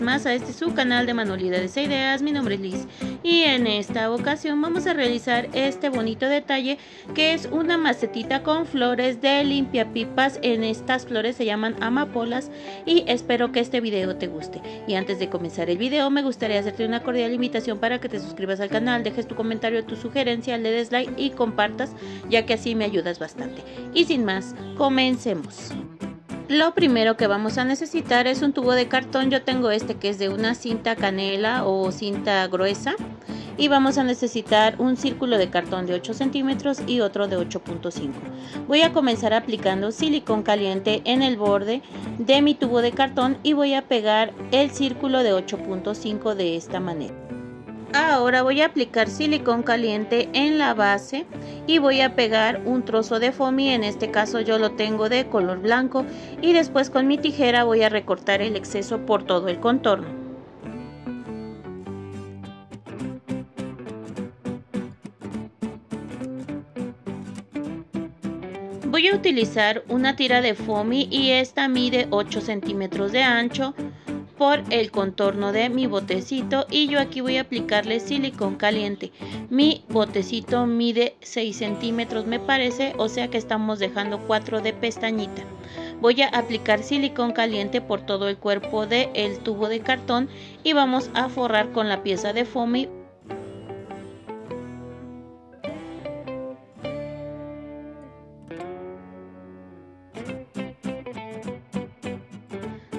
más a este su canal de Manualidades e Ideas. Mi nombre es Liz y en esta ocasión vamos a realizar este bonito detalle que es una macetita con flores de limpiapipas. En estas flores se llaman amapolas y espero que este video te guste. Y antes de comenzar el video me gustaría hacerte una cordial invitación para que te suscribas al canal, dejes tu comentario, tu sugerencia, le des like y compartas, ya que así me ayudas bastante. Y sin más, comencemos. Lo primero que vamos a necesitar es un tubo de cartón. Yo tengo este que es de una cinta canela o cinta gruesa. Y vamos a necesitar un círculo de cartón de 8 centímetros y otro de 8.5. Voy a comenzar aplicando silicón caliente en el borde de mi tubo de cartón y voy a pegar el círculo de 8.5 de esta manera. Ahora voy a aplicar silicón caliente en la base y voy a pegar un trozo de foamy. En este caso yo lo tengo de color blanco, y después con mi tijera voy a recortar el exceso por todo el contorno. Voy a utilizar una tira de foamy y esta mide 8 centímetros de ancho por el contorno de mi botecito, y yo aquí voy a aplicarle silicón caliente. Mi botecito mide 6 centímetros me parece, o sea que estamos dejando 4 de pestañita. Voy a aplicar silicón caliente por todo el cuerpo del tubo de cartón y vamos a forrar con la pieza de foamy.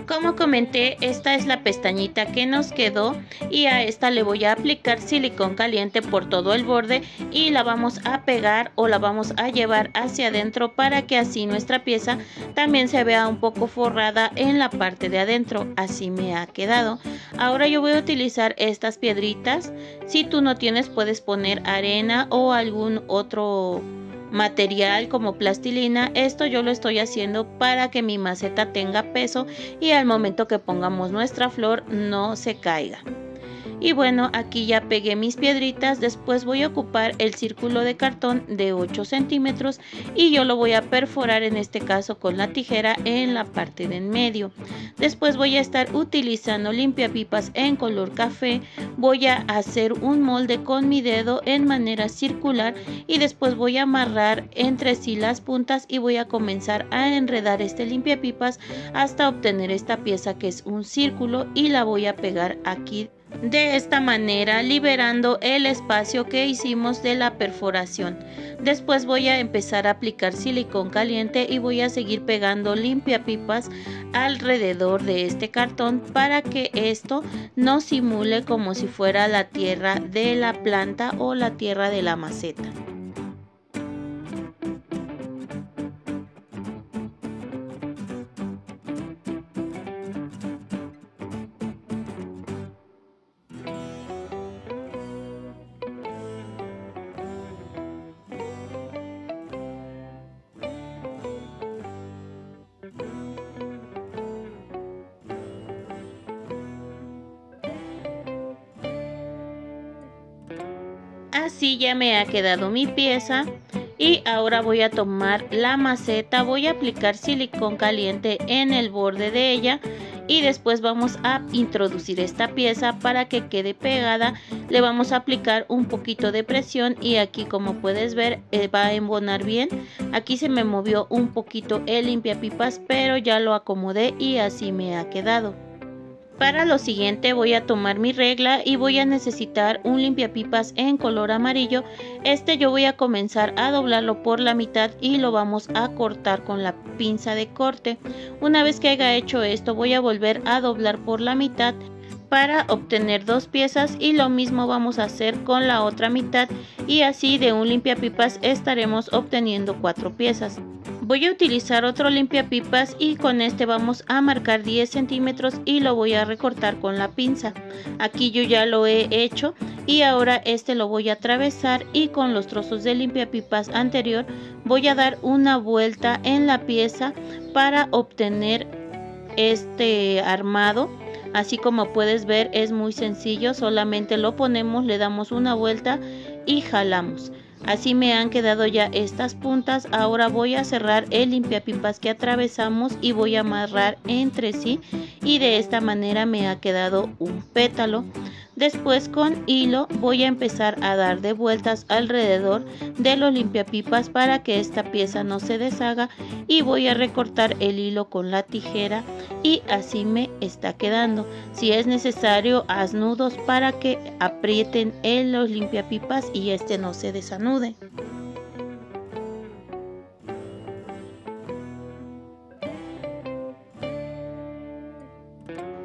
Como comenté, esta es la pestañita que nos quedó y a esta le voy a aplicar silicón caliente por todo el borde y la vamos a pegar o la vamos a llevar hacia adentro para que así nuestra pieza también se vea un poco forrada en la parte de adentro. Así me ha quedado. Ahora yo voy a utilizar estas piedritas. Si tú no tienes, puedes poner arena o algún otro material como plastilina. Esto yo lo estoy haciendo para que mi maceta tenga peso y al momento que pongamos nuestra flor no se caiga. Y bueno, aquí ya pegué mis piedritas. Después voy a ocupar el círculo de cartón de 8 centímetros y yo lo voy a perforar, en este caso con la tijera, en la parte de en medio. Después voy a estar utilizando limpiapipas en color café. Voy a hacer un molde con mi dedo en manera circular y después voy a amarrar entre sí las puntas y voy a comenzar a enredar este limpiapipas hasta obtener esta pieza que es un círculo, y la voy a pegar aquí de esta manera, liberando el espacio que hicimos de la perforación. Después voy a empezar a aplicar silicón caliente y voy a seguir pegando limpiapipas alrededor de este cartón para que esto no simule como si fuera la tierra de la planta o la tierra de la maceta. Así ya me ha quedado mi pieza y ahora voy a tomar la maceta, voy a aplicar silicón caliente en el borde de ella y después vamos a introducir esta pieza para que quede pegada. Le vamos a aplicar un poquito de presión y aquí, como puedes ver, va a embonar bien. Aquí se me movió un poquito el limpiapipas, pero ya lo acomodé y así me ha quedado. Para lo siguiente voy a tomar mi regla y voy a necesitar un limpiapipas en color amarillo. Yo voy a comenzar a doblarlo por la mitad y lo vamos a cortar con la pinza de corte. Una vez que haya hecho esto, voy a volver a doblar por la mitad para obtener 2 piezas y lo mismo vamos a hacer con la otra mitad, y así de un limpiapipas estaremos obteniendo 4 piezas. Voy a utilizar otro limpiapipas y con este vamos a marcar 10 centímetros y lo voy a recortar con la pinza. Aquí yo ya lo he hecho y ahora lo voy a atravesar y con los trozos de limpiapipas anterior voy a dar una vuelta en la pieza para obtener este armado. Así como puedes ver, es muy sencillo, solamente lo ponemos, le damos una vuelta y jalamos. Así me han quedado ya estas puntas. Ahora voy a cerrar el limpiapipas que atravesamos y voy a amarrar entre sí, y de esta manera me ha quedado un pétalo. Después con hilo voy a empezar a dar de vueltas alrededor de los limpiapipas para que esta pieza no se deshaga, y voy a recortar el hilo con la tijera y así me está quedando. Si es necesario, haz nudos para que aprieten en los limpiapipas y este no se desanude.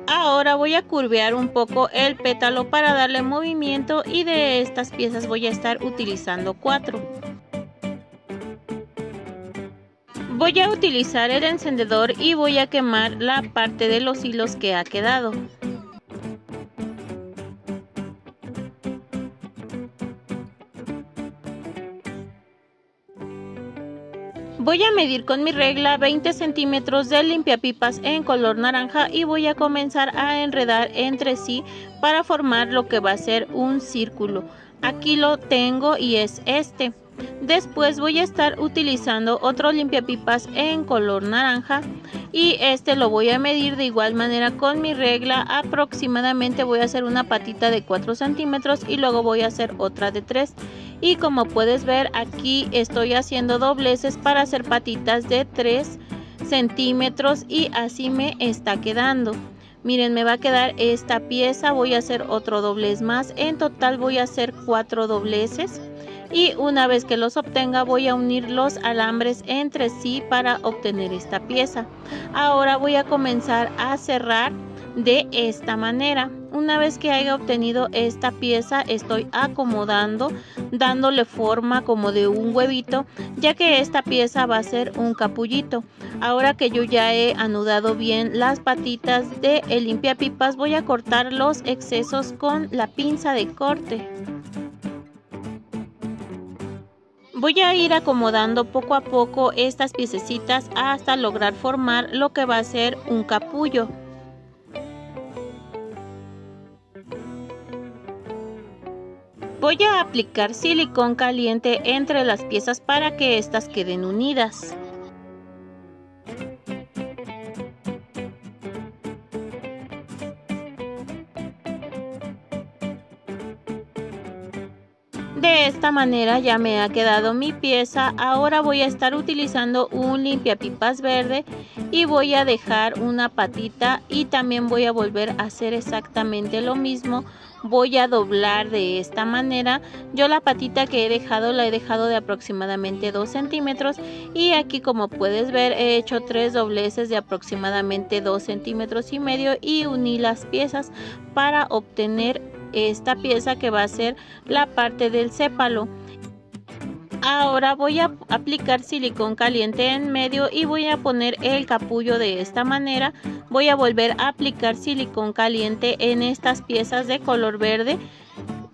Ahora voy a curvear un poco el pétalo para darle movimiento, y de estas piezas voy a estar utilizando 4. Voy a utilizar el encendedor y voy a quemar la parte de los hilos que ha quedado. Voy a medir con mi regla 20 centímetros de limpiapipas en color naranja y voy a comenzar a enredar entre sí para formar lo que va a ser un círculo. Aquí lo tengo y es este. Después voy a estar utilizando otro limpiapipas en color naranja y este lo voy a medir de igual manera con mi regla. Aproximadamente voy a hacer una patita de 4 centímetros y luego voy a hacer otra de 3. Y como puedes ver, aquí estoy haciendo dobleces para hacer patitas de 3 centímetros y así me está quedando. Miren, me va a quedar esta pieza. Voy a hacer otro doblez más. En total voy a hacer 4 dobleces. Y una vez que los obtenga voy a unir los alambres entre sí para obtener esta pieza. Ahora voy a comenzar a cerrar de esta manera. Una vez que haya obtenido esta pieza, estoy acomodando, dándole forma como de un huevito, ya que esta pieza va a ser un capullito. Ahora que yo ya he anudado bien las patitas de el limpiapipas, voy a cortar los excesos con la pinza de corte. Voy a ir acomodando poco a poco estas piececitas hasta lograr formar lo que va a ser un capullo. Voy a aplicar silicón caliente entre las piezas para que estas queden unidas. De esta manera ya me ha quedado mi pieza. Ahora voy a estar utilizando un limpiapipas verde y voy a dejar una patita y también voy a volver a hacer exactamente lo mismo. Voy a doblar de esta manera. Yo la patita que he dejado la he dejado de aproximadamente 2 centímetros y aquí, como puedes ver, he hecho 3 dobleces de aproximadamente 2 centímetros y medio y uní las piezas para obtener esta pieza que va a ser la parte del cépalo. Ahora voy a aplicar silicón caliente en medio y voy a poner el capullo de esta manera. Voy a volver a aplicar silicón caliente en estas piezas de color verde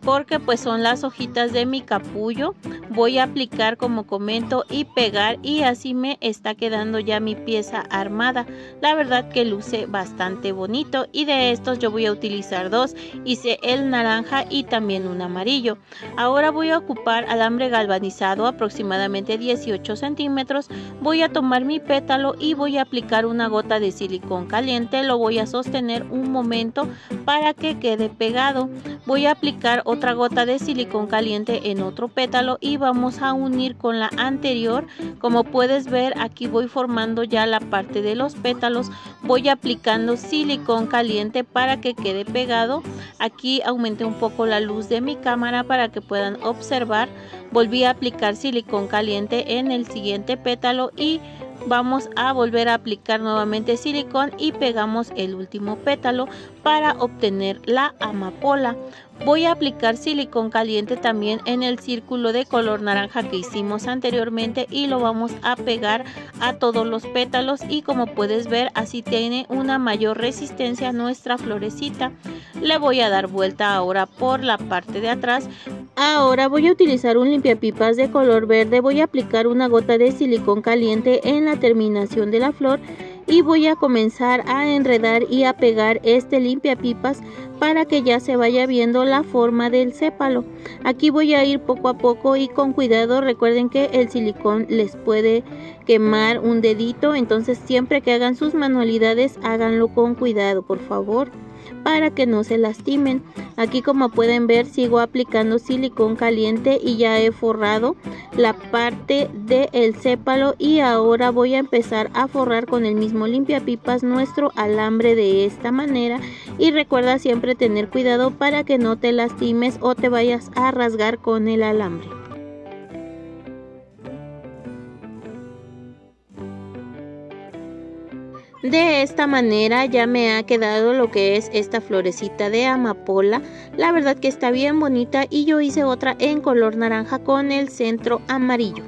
porque pues son las hojitas de mi capullo. Voy a aplicar, como comento, y pegar, y así me está quedando ya mi pieza armada. La verdad que luce bastante bonito, y de estos yo voy a utilizar 2. Hice el naranja y también un amarillo. Ahora voy a ocupar alambre galvanizado, aproximadamente 18 centímetros. Voy a tomar mi pétalo y voy a aplicar una gota de silicón caliente. Lo voy a sostener un momento para que quede pegado. Voy a aplicar otra gota de silicón caliente en otro pétalo y vamos a unir con la anterior. Como puedes ver, aquí voy formando ya la parte de los pétalos. Voy aplicando silicón caliente para que quede pegado. Aquí aumenté un poco la luz de mi cámara para que puedan observar. Volví a aplicar silicón caliente en el siguiente pétalo y vamos a volver a aplicar nuevamente silicón y pegamos el último pétalo para obtener la amapola. Voy a aplicar silicón caliente también en el círculo de color naranja que hicimos anteriormente y lo vamos a pegar a todos los pétalos, y como puedes ver, así tiene una mayor resistencia nuestra florecita. Le voy a dar vuelta ahora por la parte de atrás. Ahora voy a utilizar un limpiapipas de color verde. Voy a aplicar una gota de silicón caliente en la terminación de la flor y voy a comenzar a enredar y a pegar este limpiapipas para que ya se vaya viendo la forma del sépalo. Aquí voy a ir poco a poco y con cuidado. Recuerden que el silicón les puede quemar un dedito, entonces siempre que hagan sus manualidades háganlo con cuidado, por favor, para que no se lastimen. Aquí, como pueden ver, sigo aplicando silicón caliente y ya he forrado la parte del sépalo, y ahora voy a empezar a forrar con el mismo limpiapipas nuestro alambre de esta manera. Y recuerda siempre tener cuidado para que no te lastimes o te vayas a rasgar con el alambre. De esta manera ya me ha quedado lo que es esta florecita de amapola. La verdad que está bien bonita, y yo hice otra en color naranja con el centro amarillo.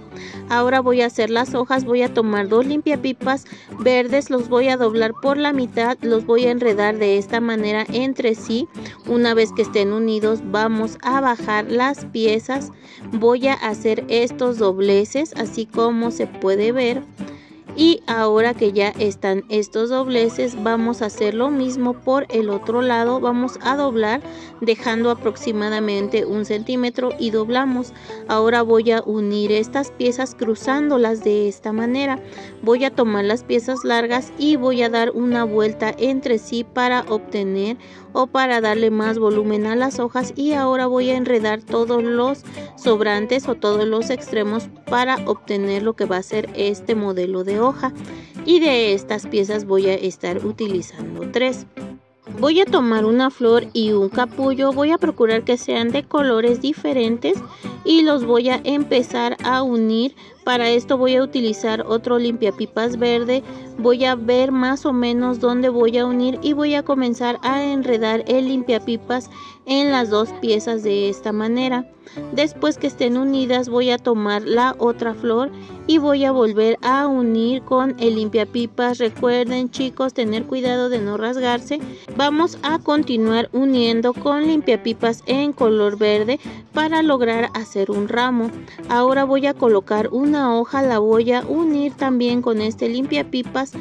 Ahora voy a hacer las hojas. Voy a tomar dos limpiapipas verdes, los voy a doblar por la mitad, los voy a enredar de esta manera entre sí. Una vez que estén unidos vamos a bajar las piezas. Voy a hacer estos dobleces así como se puede ver. Y ahora que ya están estos dobleces, vamos a hacer lo mismo por el otro lado. Vamos a doblar dejando aproximadamente 1 centímetro y doblamos. Ahora voy a unir estas piezas cruzándolas de esta manera. Voy a tomar las piezas largas y voy a dar una vuelta entre sí para obtener o para darle más volumen a las hojas. Y ahora voy a enredar todos los sobrantes o todos los extremos para obtener lo que va a ser este modelo de hoja. Y de estas piezas voy a estar utilizando 3. Voy a tomar una flor y un capullo. Voy a procurar que sean de colores diferentes y los voy a empezar a unir. Para esto voy a utilizar otro limpiapipas verde. Voy a ver más o menos dónde voy a unir y voy a comenzar a enredar el limpiapipas en las dos piezas de esta manera. Después que estén unidas voy a tomar la otra flor y voy a volver a unir con el limpiapipas. Recuerden, chicos, tener cuidado de no rasgarse. Vamos a continuar uniendo con limpiapipas en color verde para lograr hacer un ramo. Ahora voy a colocar una hoja, la voy a unir también con este limpiapipas.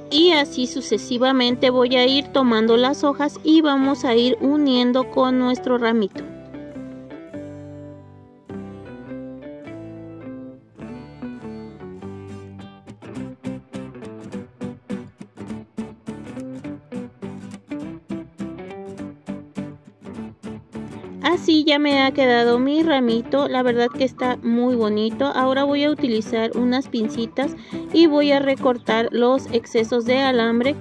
Y así sucesivamente voy a ir tomando las hojas y vamos a ir uniendo con nuestro ramito. Así ya me ha quedado mi ramito. La verdad que está muy bonito. Ahora voy a utilizar unas pincitas y voy a recortar los excesos de alambre.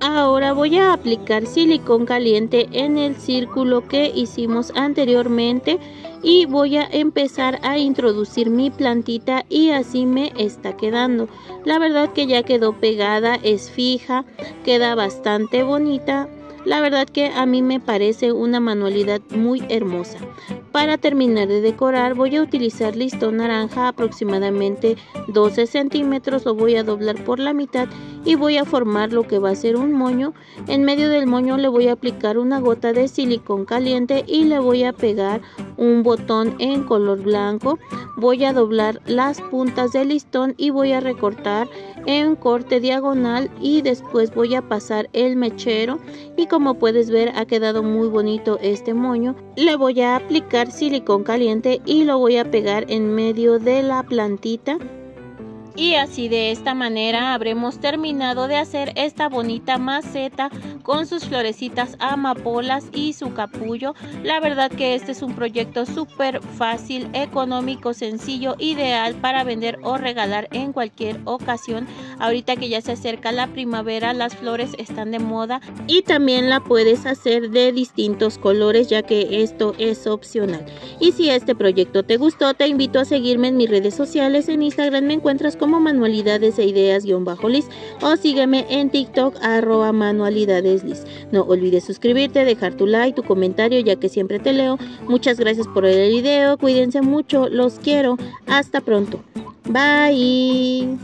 Ahora voy a aplicar silicón caliente en el círculo que hicimos anteriormente y voy a empezar a introducir mi plantita, y así me está quedando. La verdad que ya quedó pegada, es fija, queda bastante bonita. La verdad que a mí me parece una manualidad muy hermosa. Para terminar de decorar voy a utilizar listón naranja, aproximadamente 12 centímetros. Lo voy a doblar por la mitad y voy a formar lo que va a ser un moño. En medio del moño le voy a aplicar una gota de silicón caliente y le voy a pegar un botón en color blanco. Voy a doblar las puntas del listón y voy a recortar en corte diagonal, y después voy a pasar el mechero, y como puedes ver ha quedado muy bonito este moño. Le voy a aplicar silicón caliente y lo voy a pegar en medio de la plantita. Y así de esta manera habremos terminado de hacer esta bonita maceta con sus florecitas amapolas y su capullo. La verdad que este es un proyecto súper fácil, económico, sencillo, ideal para vender o regalar en cualquier ocasión. Ahorita que ya se acerca la primavera, las flores están de moda y también la puedes hacer de distintos colores, ya que esto es opcional. Y si este proyecto te gustó, te invito a seguirme en mis redes sociales. En Instagram me encuentras como manualidades e ideas-liz, o sígueme en TikTok @manualidadesliz. No olvides suscribirte, dejar tu like, tu comentario, ya que siempre te leo. Muchas gracias por ver el video, cuídense mucho, los quiero, hasta pronto, bye.